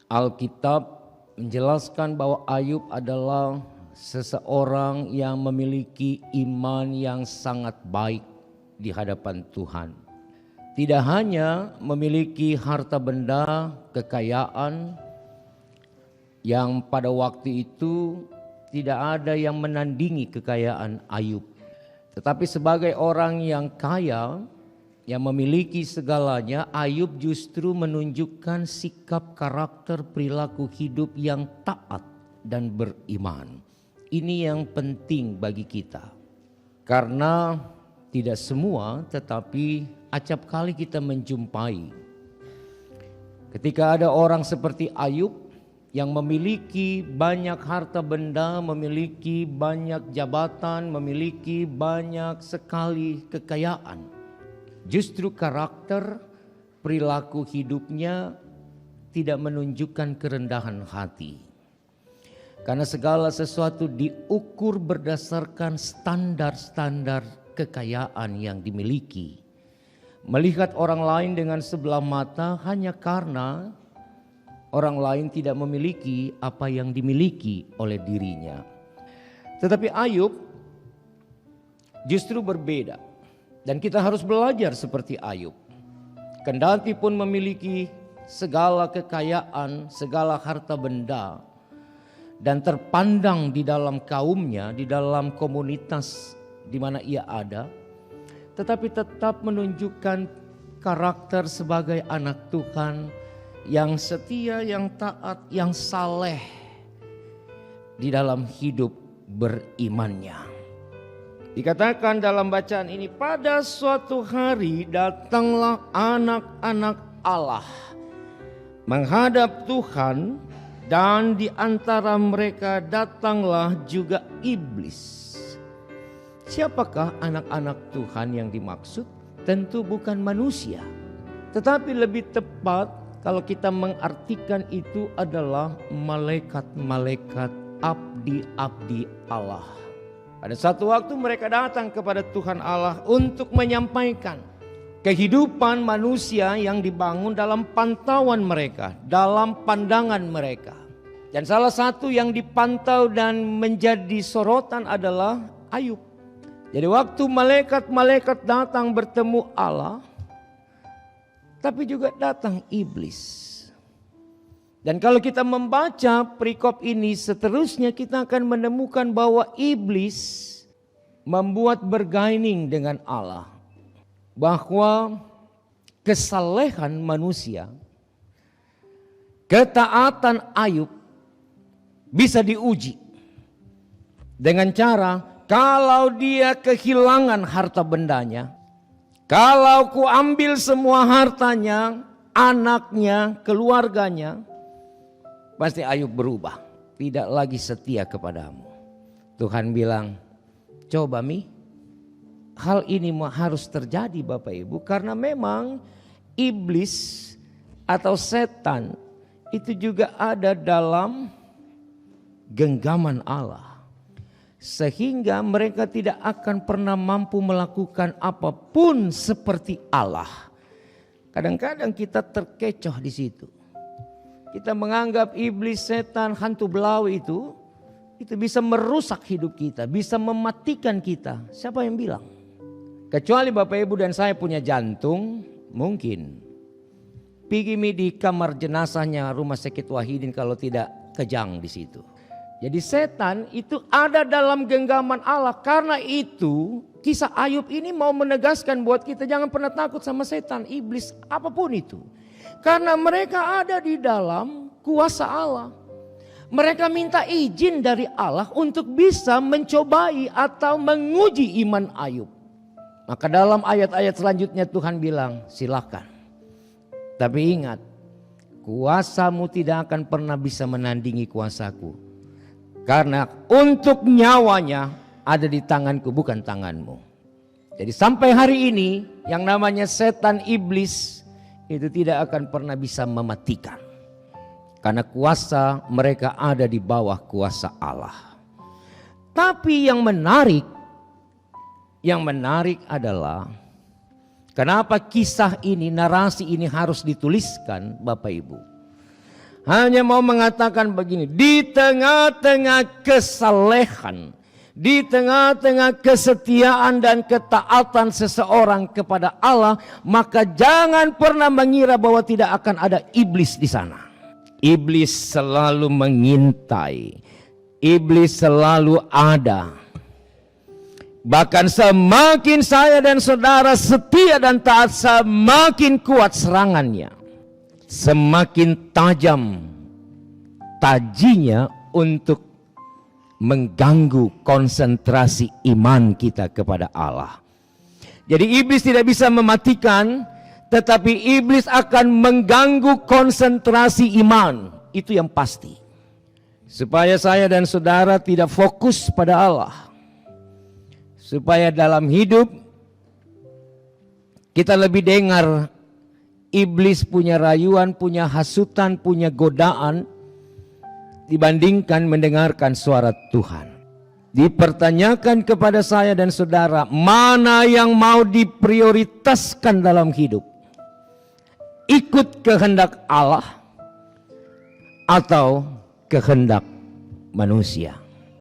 Alkitab menjelaskan bahwa Ayub adalah seseorang yang memiliki iman yang sangat baik di hadapan Tuhan. Tidak hanya memiliki harta benda, kekayaan yang pada waktu itu tidak ada yang menandingi kekayaan Ayub. Tetapi sebagai orang yang kaya, yang memiliki segalanya, Ayub justru menunjukkan sikap karakter perilaku hidup yang taat dan beriman. Ini yang penting bagi kita. Karena tidak semua, tetapi acap kali kita menjumpai ketika ada orang seperti Ayub yang memiliki banyak harta benda, memiliki banyak jabatan, memiliki banyak sekali kekayaan. Justru karakter perilaku hidupnya tidak menunjukkan kerendahan hati. Karena segala sesuatu diukur berdasarkan standar-standar kekayaan yang dimiliki. Melihat orang lain dengan sebelah mata hanya karena orang lain tidak memiliki apa yang dimiliki oleh dirinya. Tetapi Ayub justru berbeda. Dan kita harus belajar seperti Ayub. Kendati pun memiliki segala kekayaan, segala harta benda, dan terpandang di dalam kaumnya, di dalam komunitas di mana ia ada, tetapi tetap menunjukkan karakter sebagai anak Tuhan yang setia, yang taat, yang saleh di dalam hidup berimannya. Dikatakan dalam bacaan ini, pada suatu hari datanglah anak-anak Allah menghadap Tuhan, dan di antara mereka datanglah juga iblis. Siapakah anak-anak Tuhan yang dimaksud? Tentu bukan manusia, tetapi lebih tepat kalau kita mengartikan itu adalah malaikat-malaikat abdi-abdi Allah. Pada satu waktu mereka datang kepada Tuhan Allah untuk menyampaikan kehidupan manusia yang dibangun dalam pantauan mereka, dalam pandangan mereka. Dan salah satu yang dipantau dan menjadi sorotan adalah Ayub. Jadi waktu malaikat-malaikat datang bertemu Allah, tapi juga datang iblis. Dan kalau kita membaca perikop ini seterusnya, kita akan menemukan bahwa iblis membuat bergaining dengan Allah. Bahwa kesalehan manusia, ketaatan Ayub bisa diuji. Dengan cara, kalau dia kehilangan harta bendanya, kalau ku ambil semua hartanya, anaknya, keluarganya, pasti Ayub berubah, tidak lagi setia kepadamu. Tuhan bilang, coba hal ini harus terjadi Bapak Ibu, karena memang iblis atau setan itu juga ada dalam genggaman Allah. Sehingga mereka tidak akan pernah mampu melakukan apapun seperti Allah. Kadang-kadang kita terkecoh di situ. Kita menganggap iblis, setan, hantu belau itu bisa merusak hidup kita, bisa mematikan kita. Siapa yang bilang? Kecuali Bapak Ibu dan saya punya jantung, mungkin. Pergi di kamar jenazahnya Rumah Sakit Wahidin kalau tidak kejang di situ. Jadi setan itu ada dalam genggaman Allah. Karena itu kisah Ayub ini mau menegaskan buat kita, jangan pernah takut sama setan, iblis, apapun itu. Karena mereka ada di dalam kuasa Allah. Mereka minta izin dari Allah untuk bisa mencobai atau menguji iman Ayub. Maka dalam ayat-ayat selanjutnya Tuhan bilang, silakan. Tapi ingat, kuasamu tidak akan pernah bisa menandingi kuasaku. Karena untuk nyawanya ada di tanganku, bukan tanganmu. Jadi sampai hari ini yang namanya setan, iblis itu tidak akan pernah bisa mematikan. Karena kuasa mereka ada di bawah kuasa Allah. Tapi yang menarik adalah kenapa kisah ini, narasi ini harus dituliskan Bapak Ibu. hanya mau mengatakan begini, di tengah-tengah kesalehan, di tengah-tengah kesetiaan dan ketaatan seseorang kepada Allah, maka jangan pernah mengira bahwa tidak akan ada iblis di sana. Iblis selalu mengintai, iblis selalu ada. Bahkan semakin saya dan saudara setia dan taat, semakin kuat serangannya, semakin tajam tajinya untuk mengganggu konsentrasi iman kita kepada Allah. Jadi iblis tidak bisa mematikan, tetapi iblis akan mengganggu konsentrasi iman. Itu yang pasti. Supaya saya dan saudara tidak fokus pada Allah. Supaya dalam hidup kita lebih dengar iblis punya rayuan, punya hasutan, punya godaan dibandingkan mendengarkan suara Tuhan. Dipertanyakan kepada saya dan saudara, mana yang mau diprioritaskan dalam hidup? Ikut kehendak Allah atau kehendak manusia?